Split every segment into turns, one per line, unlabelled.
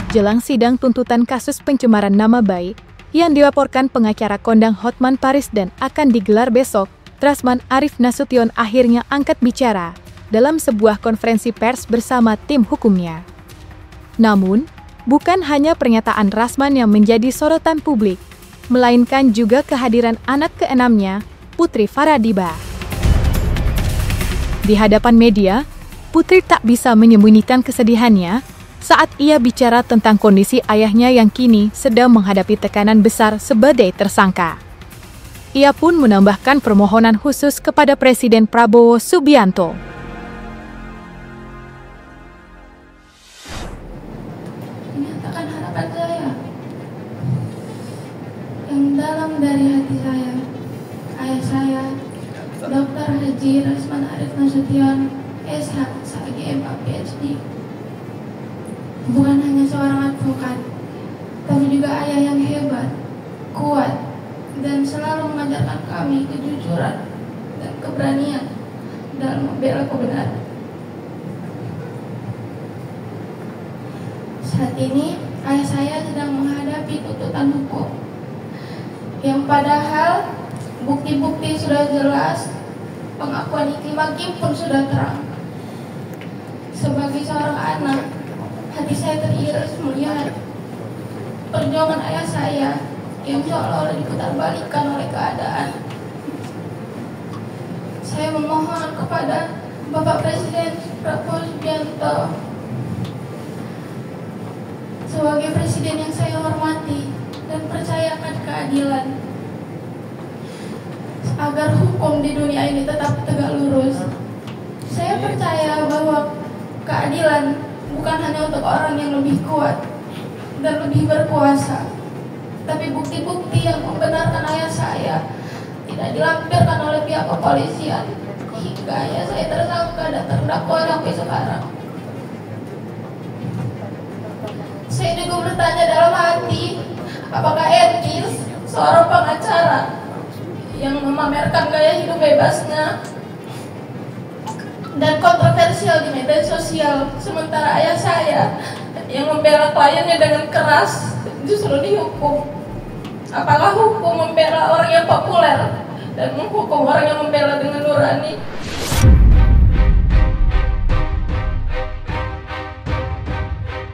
Jelang sidang tuntutan kasus pencemaran nama baik yang dilaporkan pengacara kondang Hotman Paris dan akan digelar besok, Rasman Arif Nasution akhirnya angkat bicara dalam sebuah konferensi pers bersama tim hukumnya. Namun, bukan hanya pernyataan Rasman yang menjadi sorotan publik, melainkan juga kehadiran anak keenamnya, Putri Faradiba. Di hadapan media, Putri tak bisa menyembunyikan kesedihannya saat ia bicara tentang kondisi ayahnya yang kini sedang menghadapi tekanan besar sebagai tersangka. Ia pun menambahkan permohonan khusus kepada Presiden Prabowo Subianto.
Menyatakan harapan saya yang dalam dari hati saya, ayah saya, Dr. Haji Rasman Arif Nasution, SH, SAGM, PhD. Bukan hanya seorang advokat, tapi juga ayah yang hebat, kuat, dan selalu mengajarkan kami kejujuran dan keberanian dalam membela kebenaran. Saat ini, ayah saya sedang menghadapi tuntutan hukum, yang padahal bukti-bukti sudah jelas, pengakuan hakim pun sudah terang. Sebagai seorang anak, hati saya teriris melihat perjuangan ayah saya yang seolah-olah diputarbalikkan oleh keadaan. Saya memohon kepada Bapak Presiden Prabowo Subianto sebagai presiden yang saya hormati dan percaya akan keadilan, agar hukum di dunia ini tetap tegak lurus. Saya percaya bahwa keadilan bukan hanya untuk orang yang lebih kuat dan lebih berkuasa, tapi bukti-bukti yang membenarkan ayah saya tidak dilampirkan oleh pihak kepolisian hingga ayah saya tersangka dan terdakwa sampai sekarang. Saya juga bertanya dalam hati, apakah etis seorang pengacara yang memamerkan gaya hidup bebasnya dan kontroversial di media sosial, sementara ayah saya yang membela kliennya dengan keras justru dihukum. Apakah hukum membela orang yang populer dan menghukum orang yang membela dengan nurani?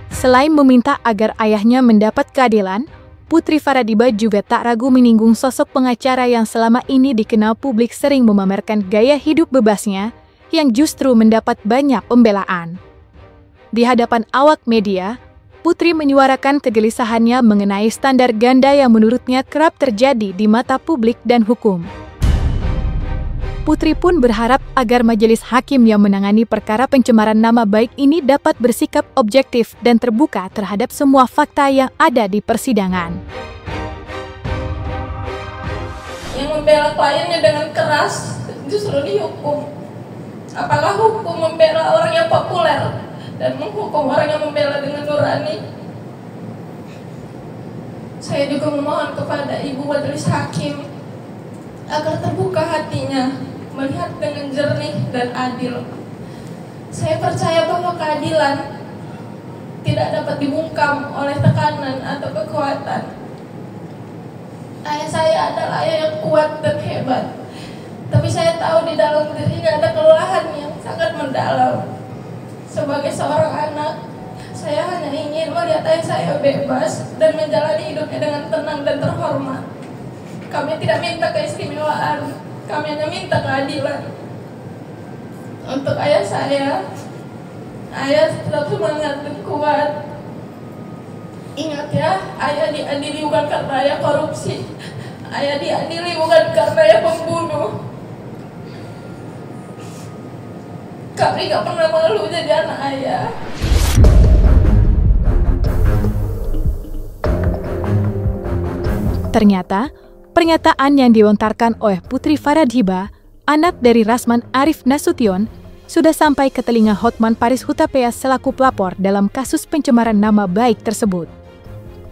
Selain meminta agar ayahnya mendapat keadilan, Putri Faradiba juga tak ragu menyinggung sosok pengacara yang selama ini dikenal publik sering memamerkan gaya hidup bebasnya yang justru mendapat banyak pembelaan. Di hadapan awak media, Putri menyuarakan kegelisahannya mengenai standar ganda yang menurutnya kerap terjadi di mata publik dan hukum. Putri pun berharap agar majelis hakim yang menangani perkara pencemaran nama baik ini dapat bersikap objektif dan terbuka terhadap semua fakta yang ada di persidangan.
Yang membela kliennya dengan keras justru dihukum. Apakah hukum membela orang yang populer dan menghukum orang yang membela dengan nurani? Saya juga memohon kepada Ibu Majelis Hakim agar terbuka hatinya, melihat dengan jernih dan adil. Saya percaya bahwa keadilan tidak dapat dibungkam oleh tekanan atau kekuatan. Ayah saya adalah ayah yang kuat dan hebat, tapi saya tahu di dalam dirinya ada kelelahan yang sangat mendalam. Sebagai seorang anak, saya hanya ingin melihat ayah saya bebas dan menjalani hidupnya dengan tenang dan terhormat. Kami tidak minta keistimewaan, kami hanya minta keadilan. Untuk ayah saya, ayah tetap semangat dan kuat. Ingat ya, ayah diadili bukan karena ayah korupsi. Ayah diadili bukan karena ayah pembunuh. Kami gak pernah malu jadi anak ayah.
Ternyata, pernyataan yang dilontarkan oleh Putri Faradiba, anak dari Rasman Arif Nasution, sudah sampai ke telinga Hotman Paris Hutapea selaku pelapor dalam kasus pencemaran nama baik tersebut.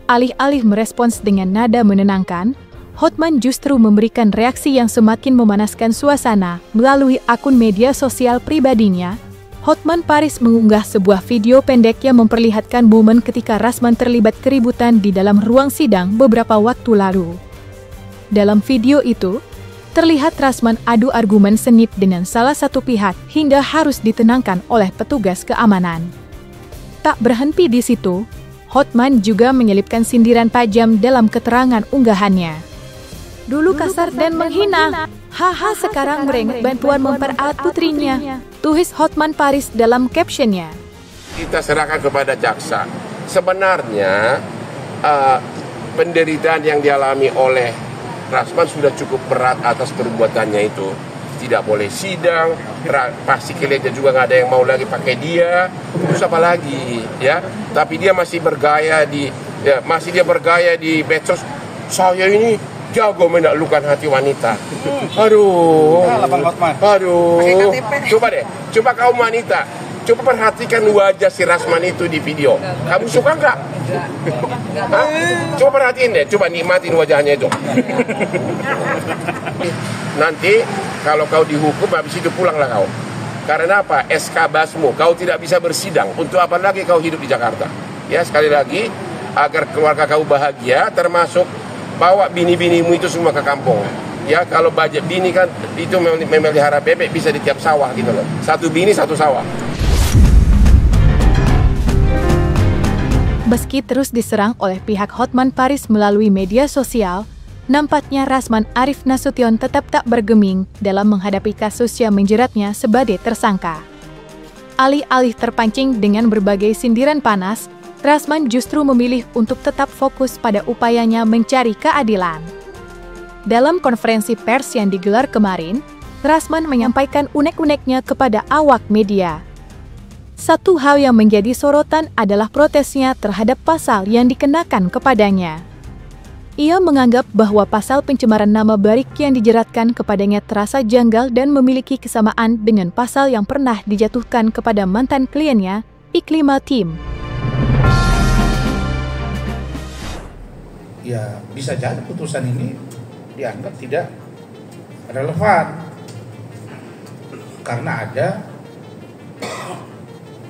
Alih-alih merespons dengan nada menenangkan, Hotman justru memberikan reaksi yang semakin memanaskan suasana. Melalui akun media sosial pribadinya, Hotman Paris mengunggah sebuah video pendek yang memperlihatkan momen ketika Rasman terlibat keributan di dalam ruang sidang beberapa waktu lalu. Dalam video itu, terlihat Rasman adu argumen sengit dengan salah satu pihak hingga harus ditenangkan oleh petugas keamanan. Tak berhenti di situ, Hotman juga menyelipkan sindiran tajam dalam keterangan unggahannya. Dulu kasar dan menghina, haha sekarang merengek bantuan memperalat putrinya, tulis Hotman Paris dalam captionnya.
Kita serahkan kepada jaksa. Sebenarnya penderitaan yang dialami oleh Rasman sudah cukup berat atas perbuatannya itu. Tidak boleh sidang, pasti kliennya juga nggak ada yang mau lagi pakai dia. Terus apa lagi, ya? Tapi dia masih bergaya di medsos. Saya ini jago menaklukkan hati wanita. Aduh. Coba kaum wanita, coba perhatikan wajah si Rasman itu di video. Kamu suka nggak? Coba perhatiin deh, coba nikmatin wajahnya itu. Nanti kalau kau dihukum habis itu pulanglah kau. Karena apa? SK basmu, kau tidak bisa bersidang. Untuk apa lagi kau hidup di Jakarta? Ya, sekali lagi, agar keluarga kau bahagia, termasuk bawa bini-binimu itu semua ke kampung. Ya, kalau budget bini kan itu memelihara bebek bisa di tiap sawah gitu loh. Satu bini satu sawah.
Meski terus diserang oleh pihak Hotman Paris melalui media sosial, nampaknya Rasman Arif Nasution tetap tak bergeming dalam menghadapi kasus yang menjeratnya sebagai tersangka. Alih-alih terpancing dengan berbagai sindiran panas, Rasman justru memilih untuk tetap fokus pada upayanya mencari keadilan. Dalam konferensi pers yang digelar kemarin, Rasman menyampaikan unek-uneknya kepada awak media. Satu hal yang menjadi sorotan adalah protesnya terhadap pasal yang dikenakan kepadanya. Ia menganggap bahwa pasal pencemaran nama baik yang dijeratkan kepadanya terasa janggal dan memiliki kesamaan dengan pasal yang pernah dijatuhkan kepada mantan kliennya, Iklima Tim.
Ya, bisa jadi putusan ini dianggap tidak relevan karena ada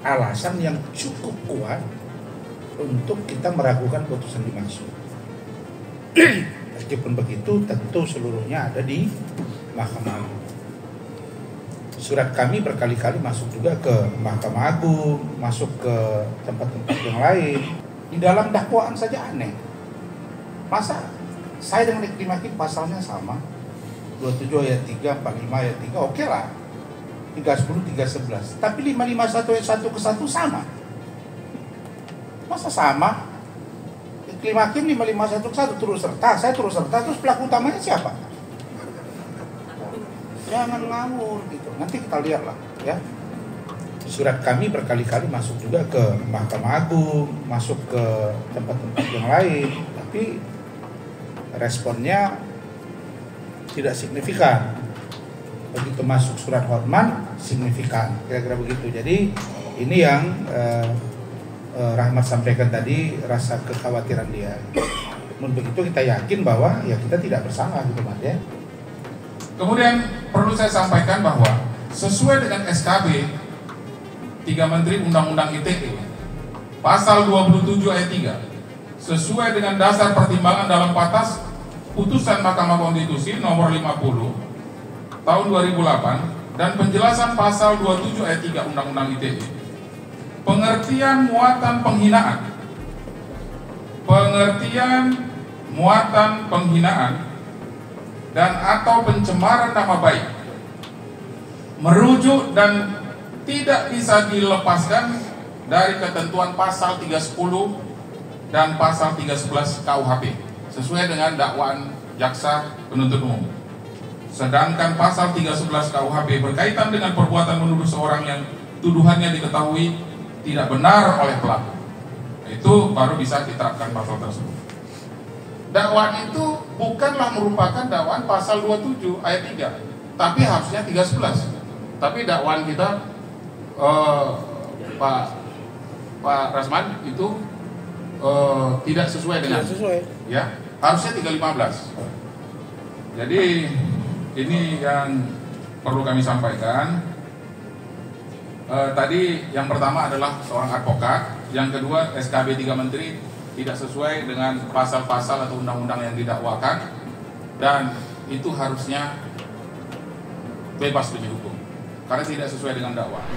alasan yang cukup kuat untuk kita meragukan putusan dimaksud. Meskipun begitu, tentu seluruhnya ada di Mahkamah Agung. Surat kami berkali-kali masuk juga ke Mahkamah Agung, masuk ke tempat-tempat yang lain. Di dalam dakwaan saja aneh. Masa saya dengan Iklima Hakim pasalnya sama, 27 ayat 3, 45 ayat 3, oke lah, 310, 311. Tapi 551 ayat 1 ke 1 sama. Masa sama? Iklima Hakim 551 ke 1 turut serta, saya turut serta, terus pelaku utamanya siapa? Jangan ngawur gitu. Nanti kita lihat lah, ya. Surat kami berkali-kali masuk juga ke Mahkamah Agung, masuk ke tempat-tempat yang lain, tapi responnya tidak signifikan. Begitu masuk surat Hotman, signifikan, kira-kira begitu. Jadi ini yang Rahmat sampaikan tadi, rasa kekhawatiran dia. Namun begitu kita yakin bahwa ya kita tidak bersalah gitu Mas ya.
Kemudian perlu saya sampaikan bahwa sesuai dengan SKB 3 Menteri Undang-Undang ITE pasal 27 ayat 3, sesuai dengan dasar pertimbangan dalam batas putusan Mahkamah Konstitusi nomor 50 tahun 2008 dan penjelasan pasal 27 ayat 3 Undang-Undang ITE, pengertian muatan penghinaan dan atau pencemaran nama baik merujuk dan tidak bisa dilepaskan dari ketentuan pasal 310 dan pasal 311 KUHP sesuai dengan dakwaan jaksa penuntut umum. Sedangkan pasal 311 KUHP berkaitan dengan perbuatan menuduh seorang yang tuduhannya diketahui tidak benar oleh pelaku. Itu baru bisa diterapkan pasal tersebut. Dakwaan itu bukanlah merupakan dakwaan pasal 27 ayat 3, tapi harusnya 311. Tapi dakwaan kita Pak Rasman itu tidak sesuai dengan, ya, harusnya 315. Jadi ini yang perlu kami sampaikan. Tadi yang pertama adalah seorang advokat, yang kedua SKB 3 Menteri tidak sesuai dengan pasal-pasal atau undang-undang yang didakwakan, dan itu harusnya bebas demi hukum karena tidak sesuai dengan dakwaan.